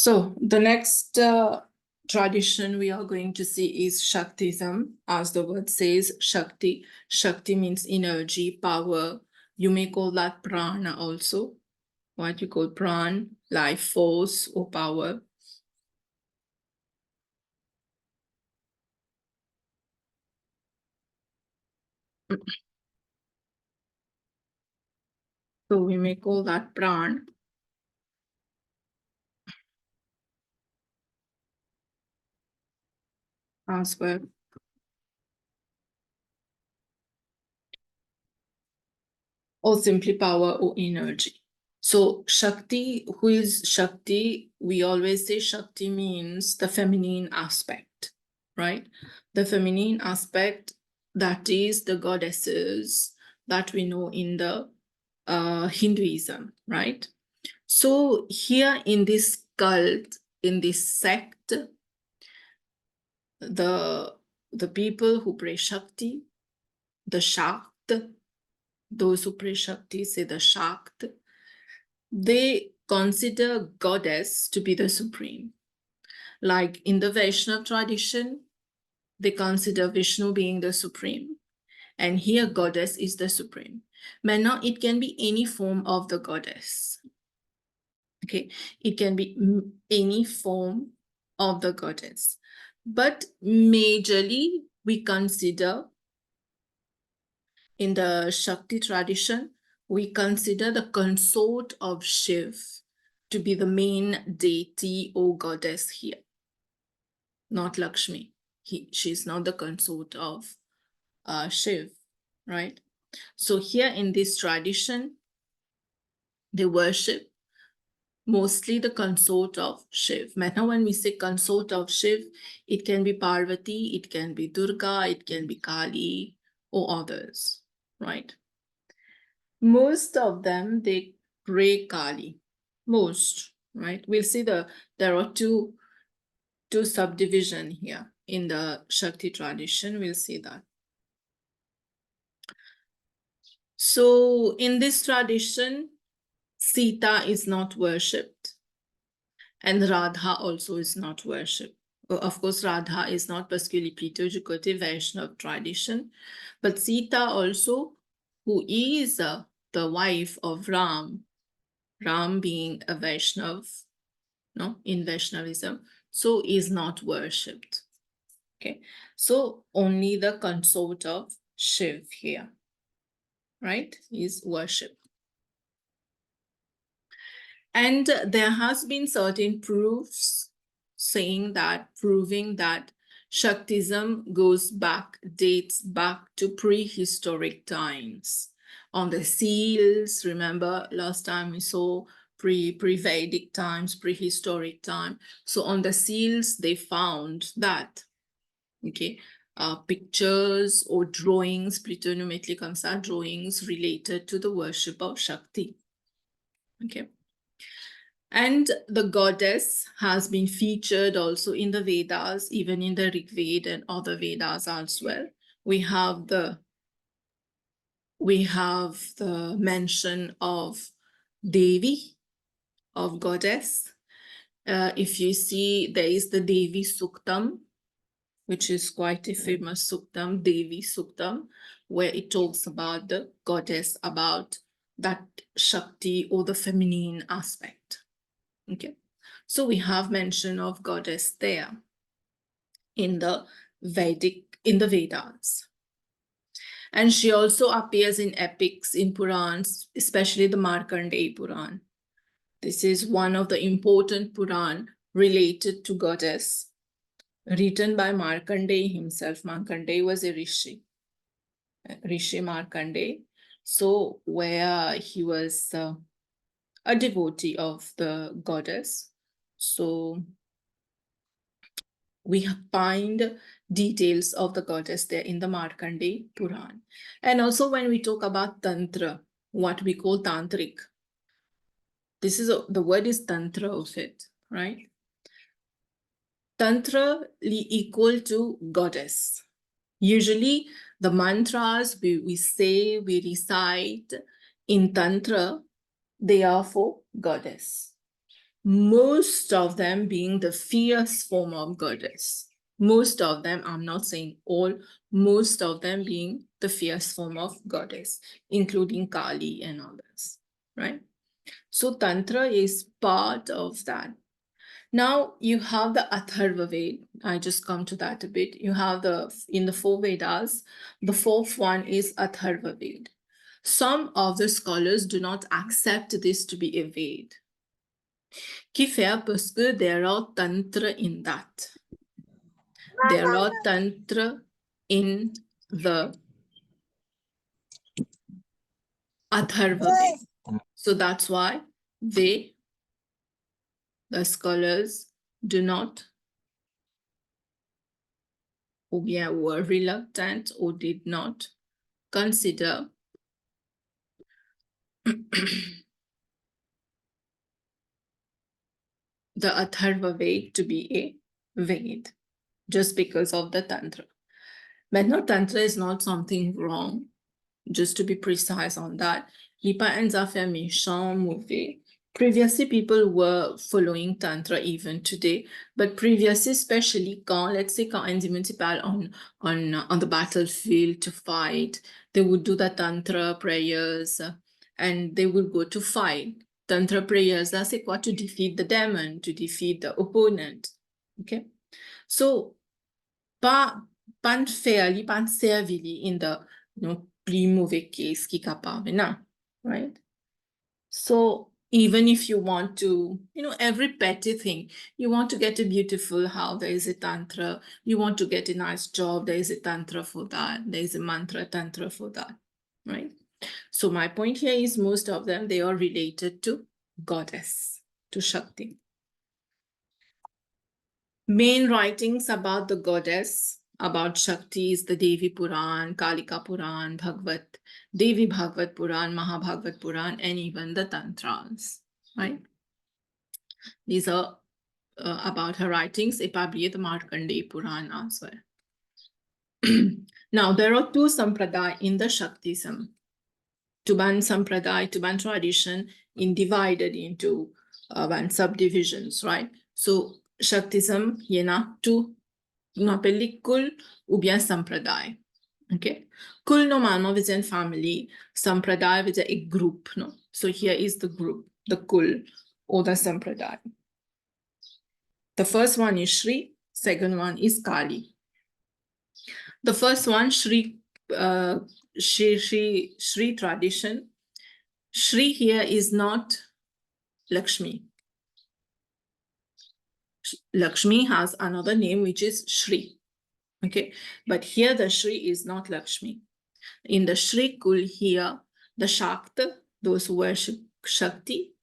So the next tradition we are going to see is Shaktism. As the word says, Shakti. Shakti means energy, power. You may call that prana also. What you call pran, life force or power. So we may call that pran. As well. Or simply power or energy. So Shakti, who is Shakti? We always say Shakti means the feminine aspect, right? The feminine aspect, that is the goddesses that we know in the Hinduism, right? So here in this cult, in this sect, the people who pray Shakti, the Shakt, those who pray Shakti say the Shakt, they consider goddess to be the supreme. Like in the Vaishnava tradition, they consider Vishnu being the supreme. And here goddess is the supreme. But now it can be any form of the goddess. Okay, it can be any form of the goddess. But majorly, we consider in the Shakti tradition, we consider the consort of Shiv to be the main deity or goddess here, not Lakshmi. She's not the consort of Shiv, right? So here in this tradition, they worship mostly the consort of Shiv. Now when we say consort of Shiv, it can be Parvati, it can be Durga, it can be Kali or others, right? Most of them, they pray Kali. Most, right? We'll see there are two subdivision here in the Shakti tradition. We'll see that. So in this tradition, Sita is not worshipped. And Radha also is not worshipped. Of course, Radha is not parce que est plutôt du côté Vaishnava tradition. But Sita also, who is the wife of Ram being a Vaishnav, no, in Vaishnavism, so is not worshipped. Okay, so only the consort of Shiv here, right, is worshipped. And there has been certain proofs proving that Shaktism dates back to prehistoric times. On the seals, remember last time we saw pre-Vedic times, prehistoric time. So on the seals, they found that, okay, pictures or drawings, plutonimetri comme ça, drawings related to the worship of Shakti. Okay. And the goddess has been featured also in the Vedas, even in the Rig Veda and other Vedas as well. We have the mention of Devi, of goddess. If you see, there is the Devi Suktam, which is quite a famous Suktam, Devi Suktam, where it talks about the goddess, about that Shakti or the feminine aspect. Okay, so we have mention of goddess there in the Vedas. And she also appears in epics, in Purans, especially the Markandeya Puran. This is one of the important Puran related to goddess, written by Markandeya himself. Markandeya was a Rishi Markandeya. So where he was a devotee of the goddess. So we find details of the goddess there in the Markandeya Puran. And also when we talk about Tantra, what we call Tantric, the word is Tantra of it, right? Tantra equal to goddess. Usually the mantras we recite in Tantra, they are for goddess. most of them being the fierce form of goddess. Most of them, I'm not saying all, most of them being the fierce form of goddess, including Kali and others, right? So Tantra is part of that. Now you have the Atharva Ved. I just come to that a bit. You have in the four Vedas, the fourth one is Atharva Ved. Some of the scholars do not accept this to be a Ved. Qui fait parce que there are Tantra in that. There are Tantra in the Atharva Ved. So that's why the scholars do not, or bien were reluctant or did not consider the Atharva Ved to be a Ved, just because of the Tantra. But no, Tantra is not something wrong, just to be precise on that. Lipa and Zafia méchant, mauvais. Previously, people were following Tantra even today, but previously, especially let's say, quand un municipal on the battlefield to fight, they would do the Tantra prayers and they would go to fight. Tantra prayers, that's quoi? To defeat the demon, to defeat the opponent. Okay? So, pas fairly, pas servily in the plus mauvais case qui capable, no, right? So even if you want to, every petty thing, you want to get a beautiful house, there is a tantra. You want to get a nice job, there is a tantra for that. There is a mantra tantra for that, right? So my point here is most of them, they are related to goddess, to Shakti. Main writings about the goddess, about Shakti is the Devi Puran, Kalika Puran, Devi Bhagavad Puran, Mahabhagavad Puran, and even the Tantras, right? These are about her writings, Epabli, the Markandeya Puran as well. Now, there are two sampradaya in the Shaktism. Tuban sampradaya, Tuban tradition, divided into one subdivisions, right? So, Shaktism, yena two, on appelle kul ou bien sampradaya. Okay, kul normalement veut dire family, sampradaya veut dire a group, no? So here is the group, the kul or the sampradaya. The first one is Shri, second one is Kali. The first one, Shri tradition. Shri here is not Lakshmi. Lakshmi has another name which is Shri. Okay, but here the Shri is not Lakshmi. In the Shri Kul here, the Shakta, those who worship Shakti,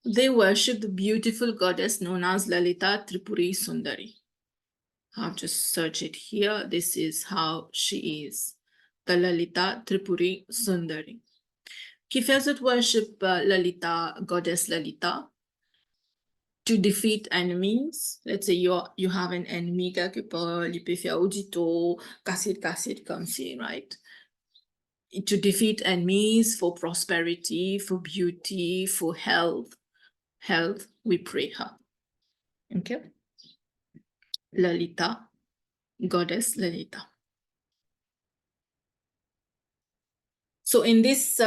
they worship the beautiful goddess known as Lalita Tripuri Sundari. I'll just search it here. This is how she is, the Lalita Tripuri Sundari. Qui faisait worship Lalita, goddess Lalita, to defeat enemies. Let's say you have an enemy quelque part, il peut faire audito, casser comme si, right? To defeat enemies, for prosperity, for beauty, for health, we pray her. Okay? Lalita, goddess Lalita. So in this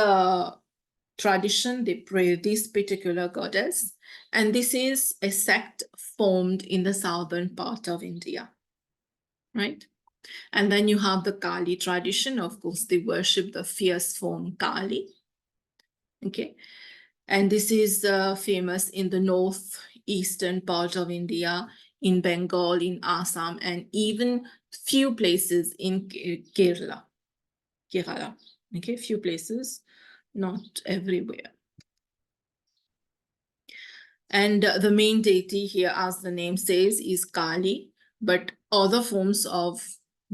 tradition, they pray this particular goddess, and this is a sect formed in the southern part of India, right? And then you have the Kali tradition. Of course, they worship the fierce form Kali, okay? And this is famous in the northeastern part of India, in Bengal, in Assam, and even few places in Kerala, okay? Few places, not everywhere. And the main deity here, as the name says, is Kali, but other forms of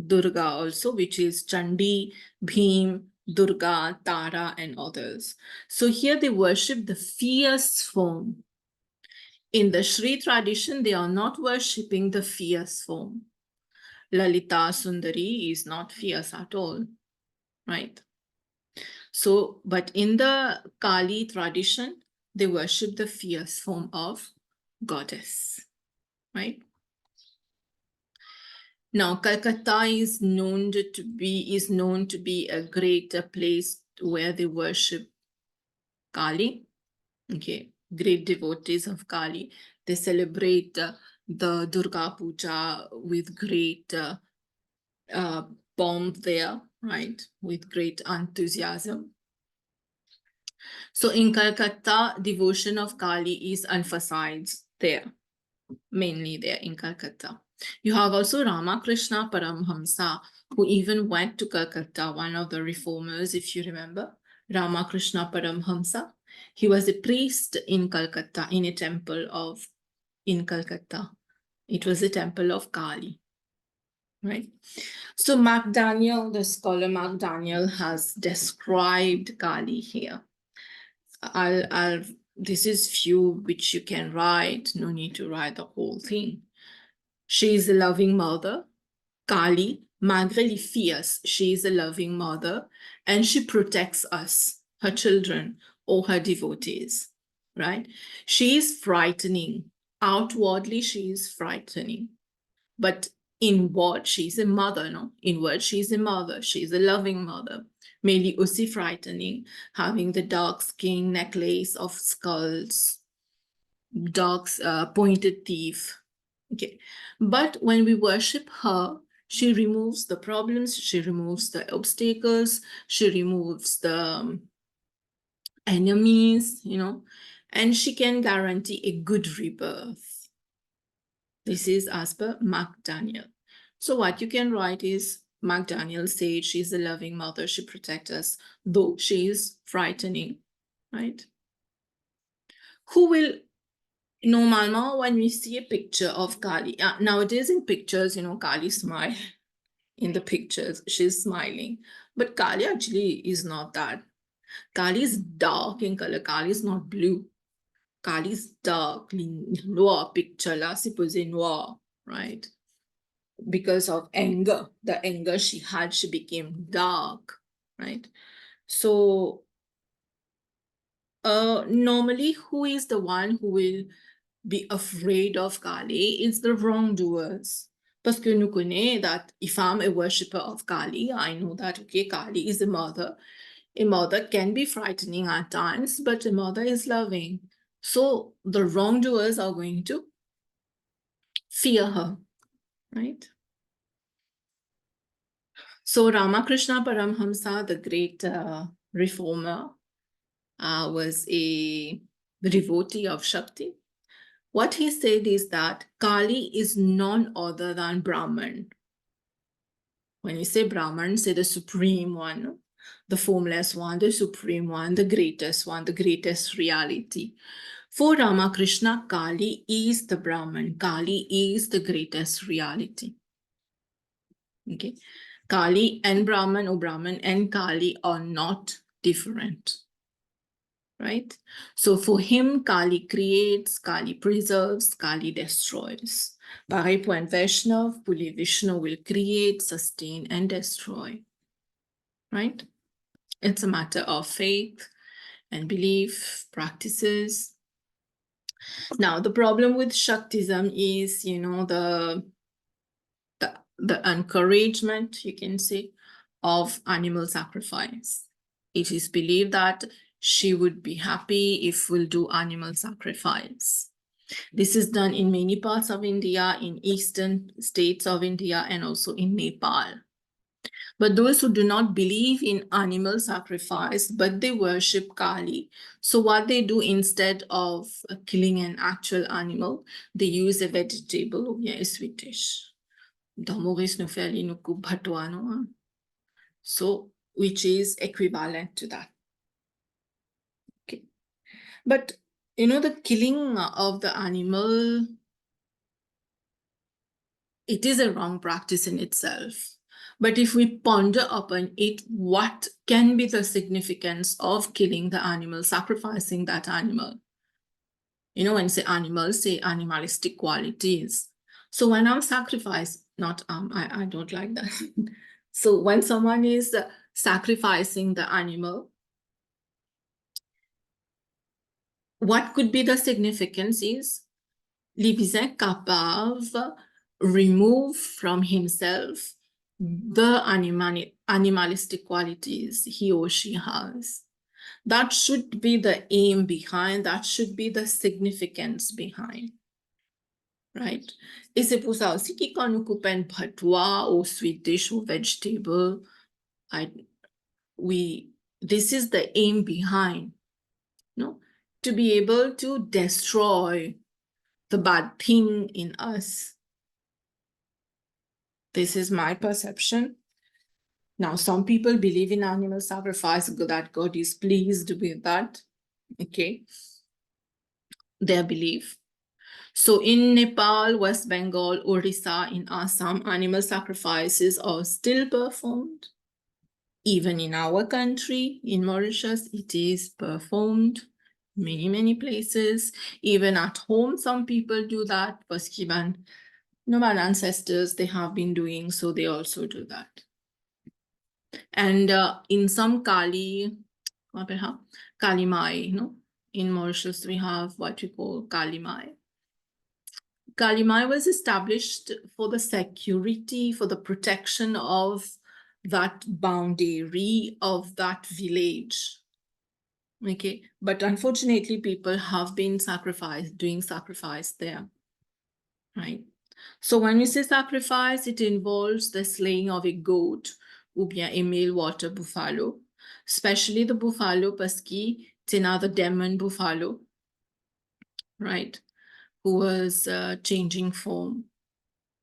Durga also, which is Chandi, Bhim, Durga, Tara, and others. So here they worship the fierce form. In the Shri tradition, they are not worshipping the fierce form. Lalita Sundari is not fierce at all, right? So, but in the Kali tradition, they worship the fierce form of goddess, right? Now, Calcutta is known to be a great place where they worship Kali. Okay, great devotees of Kali. They celebrate the Durga Puja with great pomp there, right? With great enthusiasm. So in Calcutta, devotion of Kali is emphasized there, mainly there in Calcutta. You have also Ramakrishna Paramhamsa, who even went to Calcutta, one of the reformers, if you remember, Ramakrishna Paramhamsa. He was a priest in Calcutta, in a temple in Calcutta. It was a temple of Kali, right? So McDaniel, the scholar McDaniel, has described Kali here. This is few which you can write. No need to write the whole thing. She is a loving mother. Kali, malgré fierce, she is a loving mother, and she protects us, her children, or her devotees, right? She is frightening. Outwardly, she is frightening. But inward, she's a mother, no? Inward, she's a mother. She's a loving mother. Maybe aussi frightening, having the dark skin, necklace of skulls, dark pointed teeth. Okay. But when we worship her, she removes the problems, she removes the obstacles, she removes the enemies, and she can guarantee a good rebirth. This is as per McDaniel. So what you can write is, McDaniel said she's a loving mother, she protects us, though she is frightening, right? Who will, normalement, when we see a picture of Kali, nowadays in pictures, Kali smile in the pictures, she's smiling. But Kali actually is not that. Kali is dark in color, Kali is not blue. Kali is dark, noir picture, là, supposé noir, right? Because of anger, the anger she had, she became dark, right? So normally, who is the one who will be afraid of Kali? It's the wrongdoers. Parce que nous connaissons that if I'm a worshipper of Kali, I know that, okay, Kali is a mother. A mother can be frightening at times, but a mother is loving. So the wrongdoers are going to fear her, right? So Ramakrishna Paramhamsa, the great reformer, was a devotee of Shakti. What he said is that Kali is none other than Brahman. When you say Brahman, say the supreme one, the formless one, the supreme one, the greatest reality. For Ramakrishna, Kali is the Brahman. Kali is the greatest reality. Okay. Kali and Brahman, or Brahman and Kali are not different. Right? So for him, Kali creates, Kali preserves, Kali destroys. Pareil pour un Vaishnav, pour les Vishnu will create, sustain, and destroy. Right? It's a matter of faith and belief, practices. Now, the problem with Shaktism is, the encouragement, you can say, of animal sacrifice. It is believed that she would be happy if we'll do animal sacrifice. This is done in many parts of India, in eastern states of India, and also in Nepal. But those who do not believe in animal sacrifice, but they worship Kali, so what they do, instead of killing an actual animal, they use a vegetable ou bien a sweet dish. So, which is equivalent to that. Okay. But, the killing of the animal, it is a wrong practice in itself. But if we ponder upon it, what can be the significance of killing the animal, sacrificing that animal? When you say animals, say animalistic qualities. So when I'm sacrificed, I don't like that. So when someone is sacrificing the animal, what could be the significance is li bizin kapav remove from himself the animalistic qualities he or she has. That should be the aim behind, that should be the significance behind. Right? Et c'est pour ça aussi que quand nous coupons un patois ou sweet dish ou vegetable, this is the aim behind, no? To be able to destroy the bad thing in us. This is my perception. Now, some people believe in animal sacrifice, that God is pleased with that. Okay. Their belief. So in Nepal, West Bengal, Orissa, in Assam, animal sacrifices are still performed. Even in our country, in Mauritius, it is performed many, many places. Even at home, some people do that. Paskiban, my ancestors, they have been doing, so they also do that. And in some Kali Mai, in Mauritius, we have what we call Kali Mai. Kali Mai was established for the security, for the protection of that boundary of that village. Okay, but unfortunately, people have been doing sacrifice there, right? So when we say sacrifice, it involves the slaying of a goat ou bien a male water buffalo, especially the buffalo paski tina the demon buffalo, right? Who was changing form.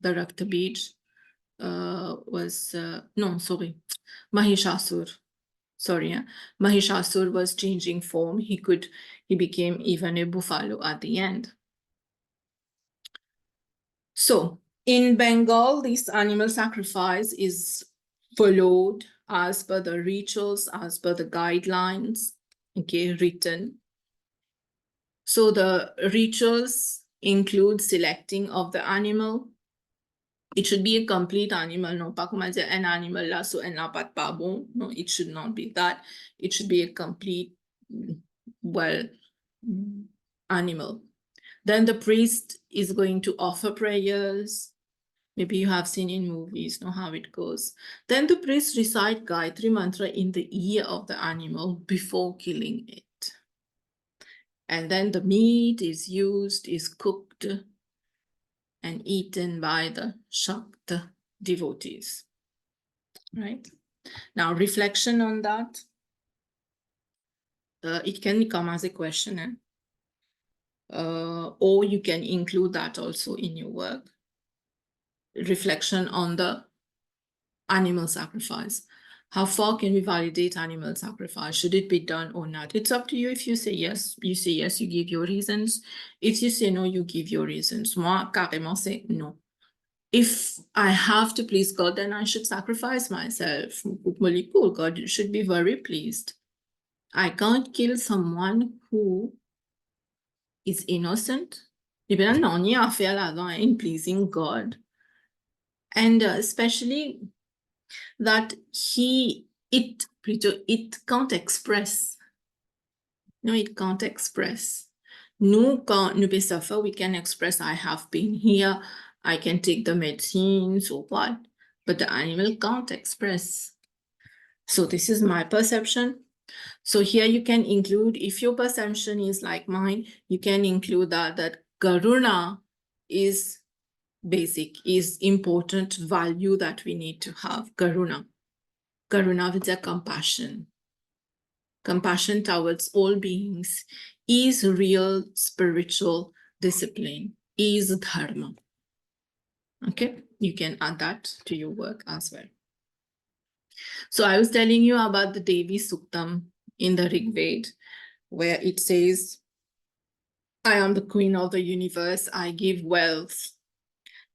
The Raktabij was, Mahishasur. Mahishasur was changing form. He became even a buffalo at the end. So in Bengal, this animal sacrifice is followed as per the rituals, as per the guidelines, okay, written. So the rituals include selecting of the animal. It should be a complete animal, no, pas comme dire an animal là, so elle n'a pas de pas bon. No, it should not be that. It should be a complete, animal. Then the priest is going to offer prayers. Maybe you have seen in movies, know how it goes. Then the priest recite Gayatri mantra in the ear of the animal before killing it. And then the meat is cooked and eaten by the Shakta devotees, right? Now, reflection on that. It can come as a question, or you can include that also in your work. Reflection on the animal sacrifice. How far can we validate animal sacrifice? Should it be done or not? It's up to you. If you say yes, you give your reasons. If you say no, you give your reasons. Moi, carrément, c'est no. If I have to please God, then I should sacrifice myself. God should be very pleased. I can't kill someone who is innocent. Even non y affaire là-dedans in pleasing God. And especially that it can't express. No, it can't express. Nous, quand nous suffer, we can express, I have been here, I can take the medicines or what, but the animal can't express. So this is my perception. So here you can include, if your perception is like mine, you can include that karuna is basic, is important value that we need to have. Karuna with a compassion. Compassion towards all beings is real spiritual discipline, is dharma. Okay, you can add that to your work as well. So I was telling you about the Devi Suktam in the Rig Veda, where it says, I am the queen of the universe, I give wealth,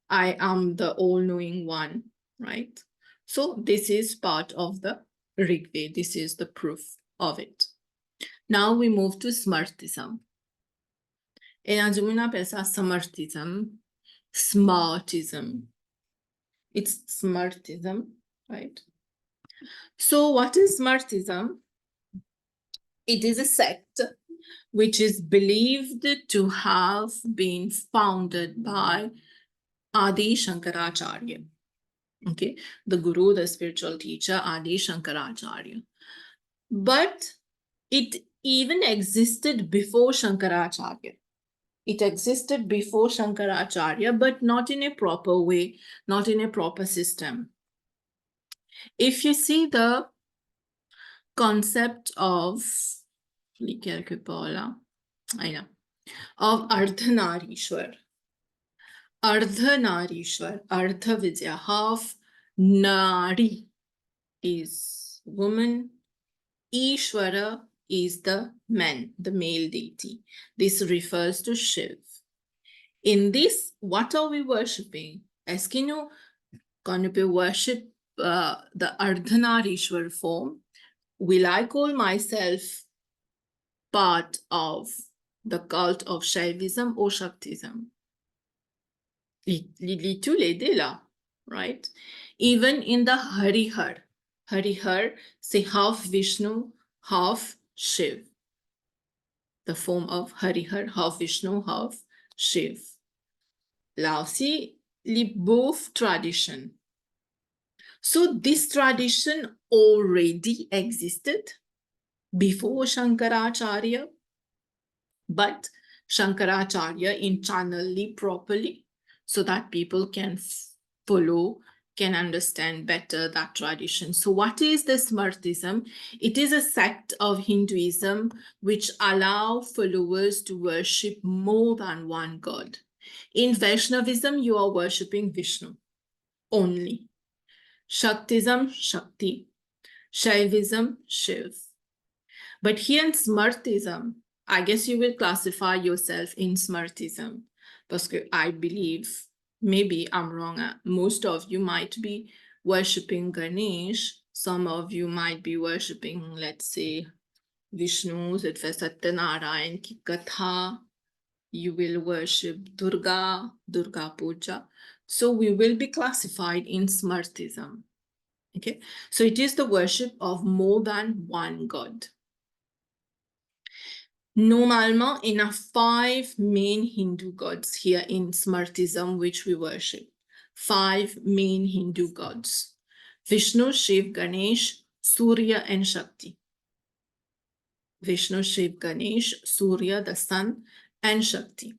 I am the all-knowing one, right? So this is part of the Rig Veda, this is the proof of it. Now we move to smartism. Et on appelle ça smartism, smartism. It's smartism, right? So what is smartism? It is a sect which is believed to have been founded by Adi Shankaracharya. Okay, the guru, the spiritual teacher, Adi Shankaracharya. But it even existed before Shankaracharya. It existed before Shankaracharya, but not in a proper way, not in a proper system. If you see the concept of Ardhanarishwar, Ardha Vidya, half Nari is woman, Ishwara is the man, the male deity. This refers to Shiv. In this, what are we worshipping? Eskino, can we worship the Ardhanarishwar form? Will I call myself part of the cult of Shaivism or Shaktism? Litu ledela, right? Even in the Harihar, say half Vishnu, half Shiv. The form of Harihar, half Vishnu, half Shiv. Laosi, li both tradition. So this tradition already existed before Shankaracharya, but Shankaracharya channeled properly so that people can follow, can understand better that tradition. So what is this smartism? It is a sect of Hinduism which allow followers to worship more than one god. In Vaishnavism, you are worshipping Vishnu only. Shaktism, Shakti. Shaivism, Shiv. But here in Smartism, I guess you will classify yourself in Smartism. Because I believe, maybe I'm wrong, most of you might be worshipping Ganesh. Some of you might be worshipping, let's say, Vishnu, Satyanarayan ki Katha. You will worship Durga, Durga Puja. So we will be classified in Smartism. Okay, so it is the worship of more than one god. Normalement, in a 5 main Hindu gods here in Smartism, which we worship. 5 main Hindu gods. Vishnu, Shiv, Ganesh, Surya, and Shakti. Vishnu, Shiv, Ganesh, Surya, the sun, and Shakti.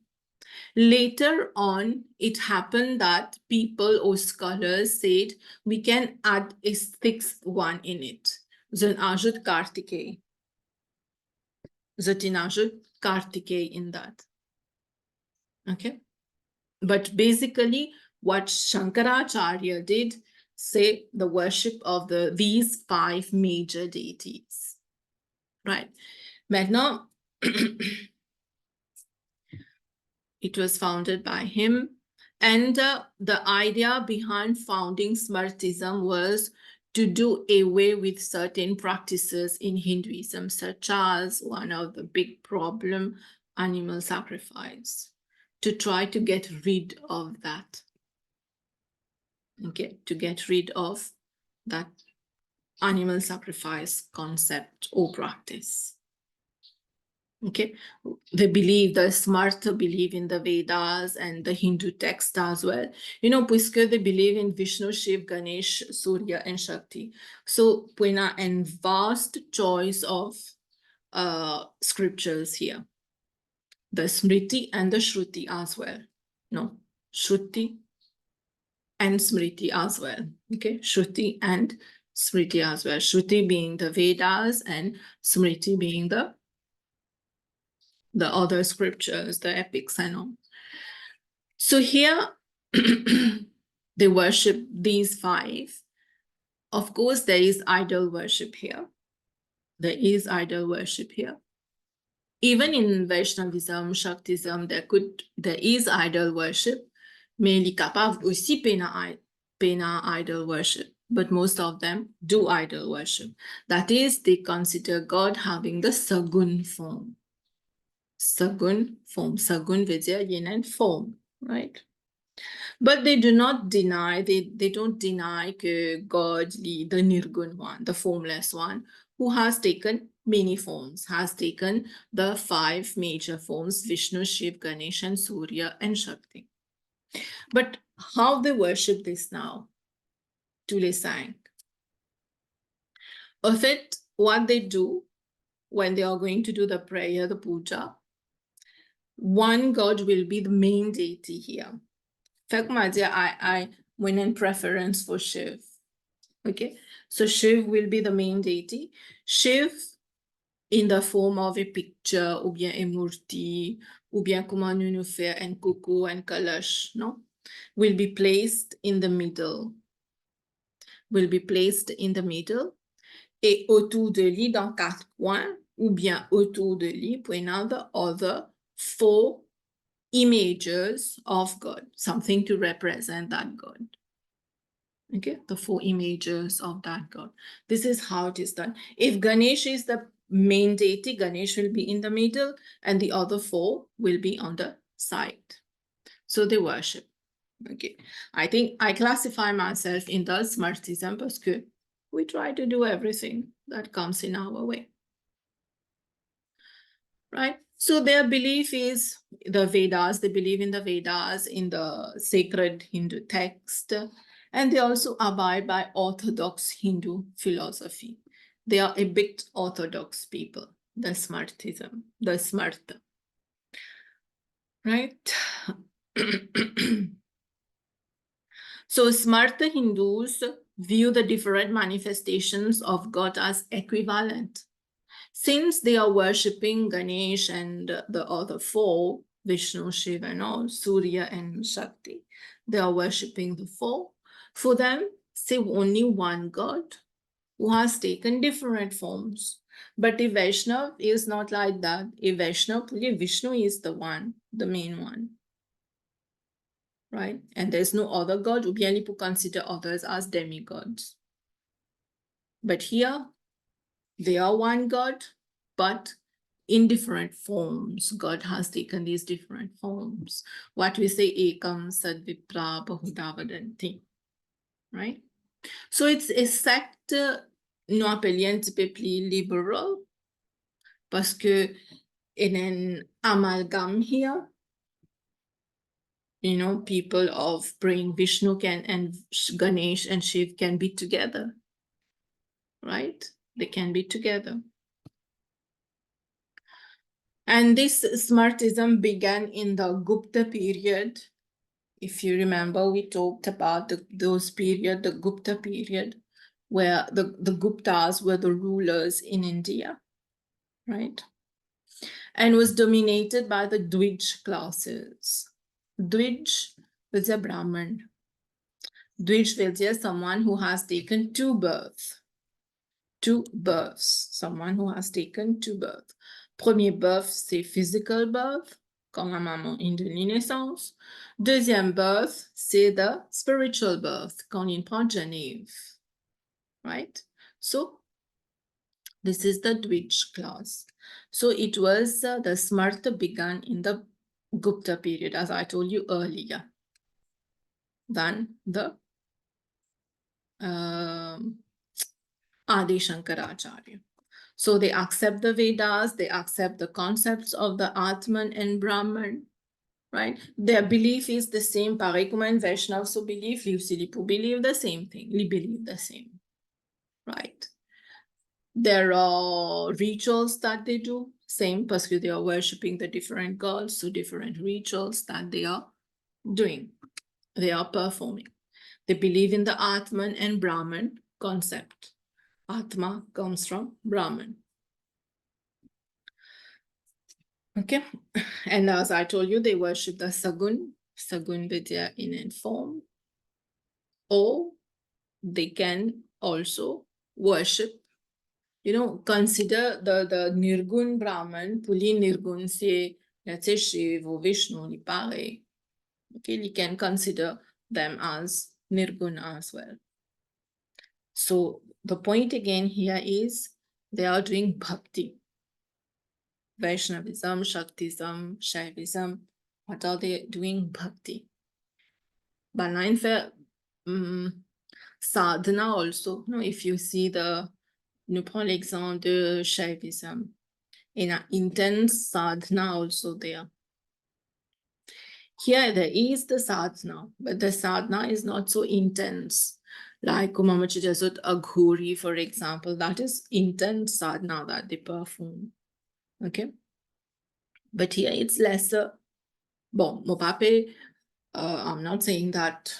Later on, it happened that people or scholars said we can add a 6th one in it. Then ajut Kartikeya. Zatinajut Kartikeya in that. Okay. But basically, what Shankaracharya did, say the worship of these 5 major deities. Right. Maintenant, it was founded by him. And the idea behind founding Smartism was to do away with certain practices in Hinduism, such as one of the big problem, animal sacrifice, to try to get rid of that. Okay, to get rid of that animal sacrifice concept or practice. Okay, they believe, the Smarta believe in the Vedas and the Hindu text as well. You know, puisque they believe in Vishnu, Shiv, Ganesh, Surya, and Shakti. So, puena and vast choice of scriptures here. The Smriti and the Shruti as well. No, Shruti and Smriti as well. Okay, Shruti and Smriti as well. Shruti being the Vedas and Smriti being the other scriptures, the epics and all. So here, they worship these 5. Of course, there is idol worship here. There is idol worship here. Even in Vaishnavism, Shaktism, there is idol worship. Mais les capables aussi pena idol worship. But most of them do idol worship. That is, they consider God having the Sagun form. Sagun form. Sagun Vidya Yin and form, right? But they do not deny, they don't deny que God, the Nirgun one, the formless one, who has taken many forms, has taken the 5 major forms, Vishnu, Shiv, Ganesh, and Surya, and Shakti. But how they worship this now? tous les 5. Of it, what they do when they are going to do the prayer, the puja, one God will be the main deity here. Fait que my dear, I went in preference for Shiv. Okay, so Shiv will be the main deity. Shiv in the form of a picture, ou bien a murti, ou bien comment nous faire un coucou and kalash, no? Will be placed in the middle. Will be placed in the middle. Et autour de lui, dans 4 coins, ou bien autour de lui, pointant the other 4 images of God, something to represent that God. Okay, the 4 images of that God. This is how it is done. If Ganesh is the main deity, Ganesh will be in the middle, and the other 4 will be on the side. So they worship. Okay, I think I classify myself in the smartism because we try to do everything that comes in our way. Right? So their belief is the Vedas, they believe in the Vedas, in the sacred Hindu text, and they also abide by orthodox Hindu philosophy. They are a bit orthodox people, the smartism, the smarta. Right? So smarta Hindus view the different manifestations of God as equivalent. Since they are worshipping Ganesh and the other 4, Vishnu, Shiva, and all, Surya and Shakti, they are worshipping the 4. For them, say only one God who has taken different forms. But a Vaishnav is not like that. A Vaishnav, Vishnu is the one, the main one. Right? And there's no other God. Ubiani people consider others as demigods. But here, they are one God, but in different forms. God has taken these different forms. What we say, ekam sadvipra bahudavadanti. Right? So it's a sect, nous appelions un petit peu plus liberal, parce que in an amalgam here, you know, people of praying Vishnu and Ganesh and Shiv can be together, right? They can be together. And this smartism began in the Gupta period. If you remember, we talked about those period, the Gupta period, where the Guptas were the rulers in India, right? And was dominated by the Dwij classes. Dwij was a Brahmin. Dwij was someone who has taken 2 births. 2 births. Someone who has taken 2 births. Premier birth, c'est physical birth, quand la maman a donné naissance. Deuxième birth, c'est the spiritual birth, quand il prend Genève. Right? So, this is the Dwij class. So, it was the Smarta began in the Gupta period, as I told you earlier, than the Adi Shankaracharya. So they accept the Vedas, they accept the concepts of the Atman and Brahman, right? Their belief is the same. Pareil comme un Vaishnav so believe, Lipu believe the same thing. They believe the same, right? There are rituals that they do, same, because they are worshipping the different gods, so different rituals that they are doing, they are performing. They believe in the Atman and Brahman concept. Atma comes from Brahman. Okay, and as I told you, they worship the Sagun Vidya in form, or they can also worship, you know, consider the Nirgun Brahman, Puli Nirgun se, let's say Shiv or Vishnu, Nipare. Okay, you can consider them as Nirgun as well. So the point again here is they are doing bhakti. Vaishnavism, Shaktism, Shaivism, what are they doing? Bhakti. Banain fait sadhana also. No, if you see the nous prenons l'exemple de shaktism. In an intense sadhana also there. Here there is the sadhana, but the sadhana is not so intense. Like Kumamachijasut Aghori, for example, that is intense sadhana that they perform. Okay? But here it's lesser. Bon, Mopape, I'm not saying that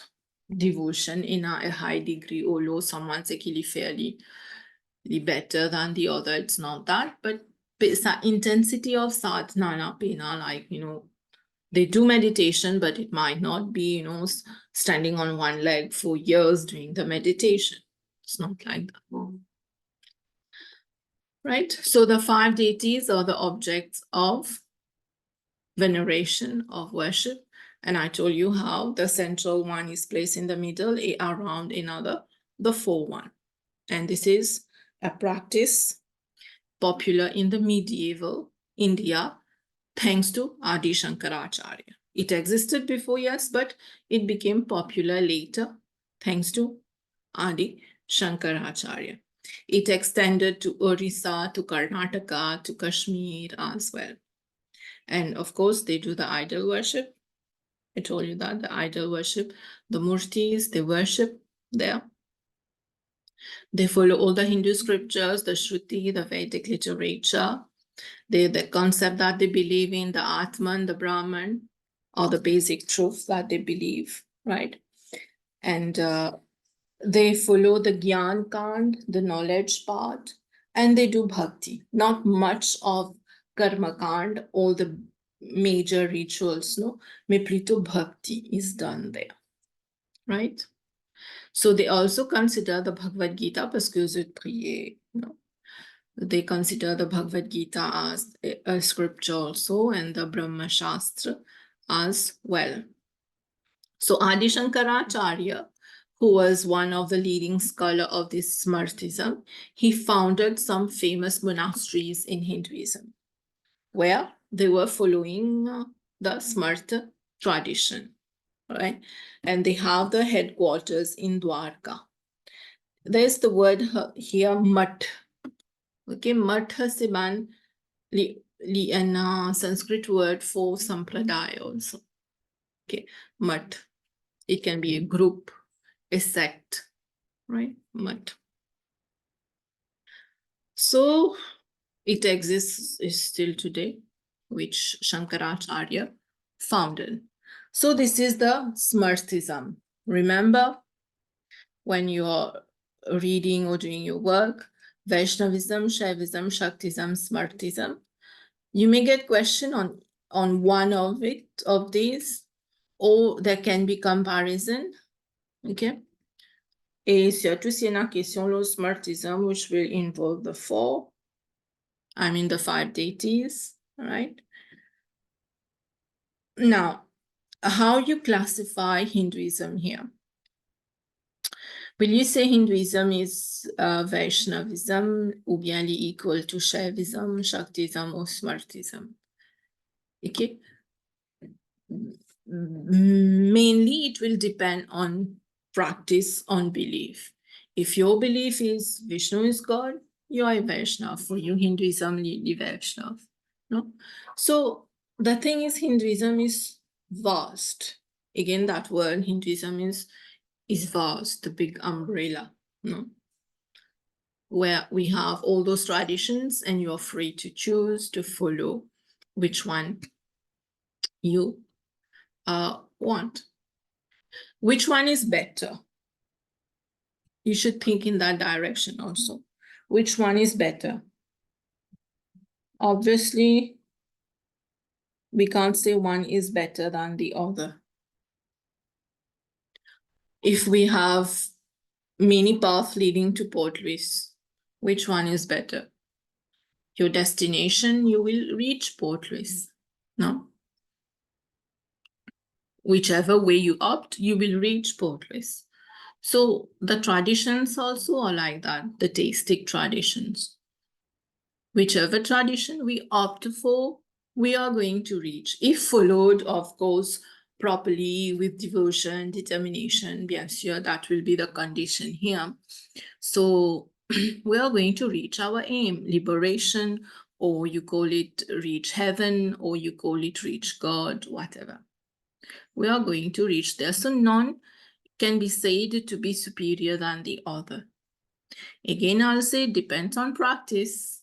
devotion in a high degree, although someone say fairly better than the other, it's not that, but intensity of sadhana, like, they do meditation, but it might not be, standing on one leg for years doing the meditation. It's not like that. Right? So the 5 deities are the objects of veneration, of worship. And I told you how the central one is placed in the middle, around another, the 4th one. And this is a practice popular in the medieval India, thanks to Adi Shankaracharya. It existed before, yes, but it became popular later, thanks to Adi Shankaracharya. It extended to Orissa, to Karnataka, to Kashmir as well. And of course, they do the idol worship. I told you that, the idol worship, the murtis, they worship there. They follow all the Hindu scriptures, the Shruti, the Vedic literature. The concept that they believe in, the Atman, the Brahman, or the basic truths that they believe, right? And they follow the Gyan Kand, the knowledge part, and they do bhakti. Not much of Karma Kand, all the major rituals, no? Meprito bhakti is done there, right? So they also consider the Bhagavad Gita, parce que je prier, They consider the Bhagavad Gita as a scripture also, and the Brahma Shastra as well. So Adi Shankaracharya, who was one of the leading scholars of this smartism, he founded some famous monasteries in Hinduism, where they were following the Smarta tradition, right? And they have the headquarters in Dwarka. There's the word here, mat. Okay, matha se man and Sanskrit word for sampradaya also. Okay, mat. It can be a group, a sect, right? Mat. So it exists still today, which Shankaracharya founded. So this is the smartism. Remember, when you're reading or doing your work, Vaishnavism, Shaivism, Shaktism, Smartism, you may get question on one of these, or there can be comparison, okay? Et surtout s'il y a une question, le Smartism, which will involve the 5 deities, right? Now, how you classify Hinduism here? Will you say Hinduism is Vaishnavism, ou bien equal to Shaivism, Shaktism, or Smartism? Okay. Mainly, it will depend on practice, on belief. If your belief is Vishnu is God, you are a Vaishnava. For you, Hinduism, you Vaishnava. No? So the thing is, Hinduism is vast. Again, that word Hinduism is vast, the big umbrella, no? Where we have all those traditions and you're free to choose to follow which one you want. Which one is better? You should think in that direction also. Which one is better? Obviously, we can't say one is better than the other. If we have many paths leading to Port Louis, which one is better? Your destination, you will reach Port Louis, no? Whichever way you opt, you will reach Port Louis. So the traditions also are like that, the theistic traditions. Whichever tradition we opt for, we are going to reach. If followed, of course, properly with devotion, determination, bien sûr, that will be the condition here. So we are going to reach our aim, liberation, or you call it reach heaven, or you call it reach God, whatever. We are going to reach there. So none can be said to be superior than the other. Again, I'll say it depends on practice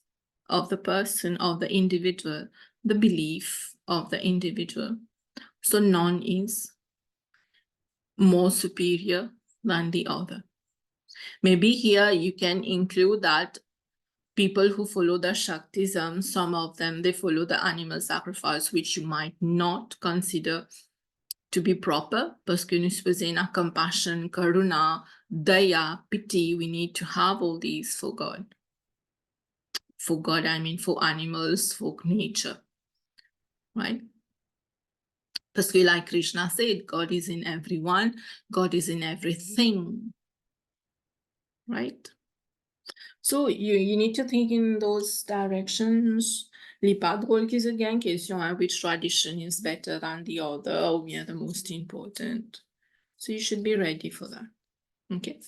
of the person, of the individual, the belief of the individual. So none is more superior than the other. Maybe here you can include that people who follow the shaktism, some of them, they follow the animal sacrifice, which you might not consider to be proper, parce que nous faisons compassion, karuna, daya, pity, we need to have all these for God. For God, I mean for animals, for nature, right? Parce que like Krishna said, God is in everyone, God is in everything, right? So you need to think in those directions. Les pas drôle qu'ils se gagnent question, which tradition is better than the other, or yeah, the most important. So you should be ready for that. Okay.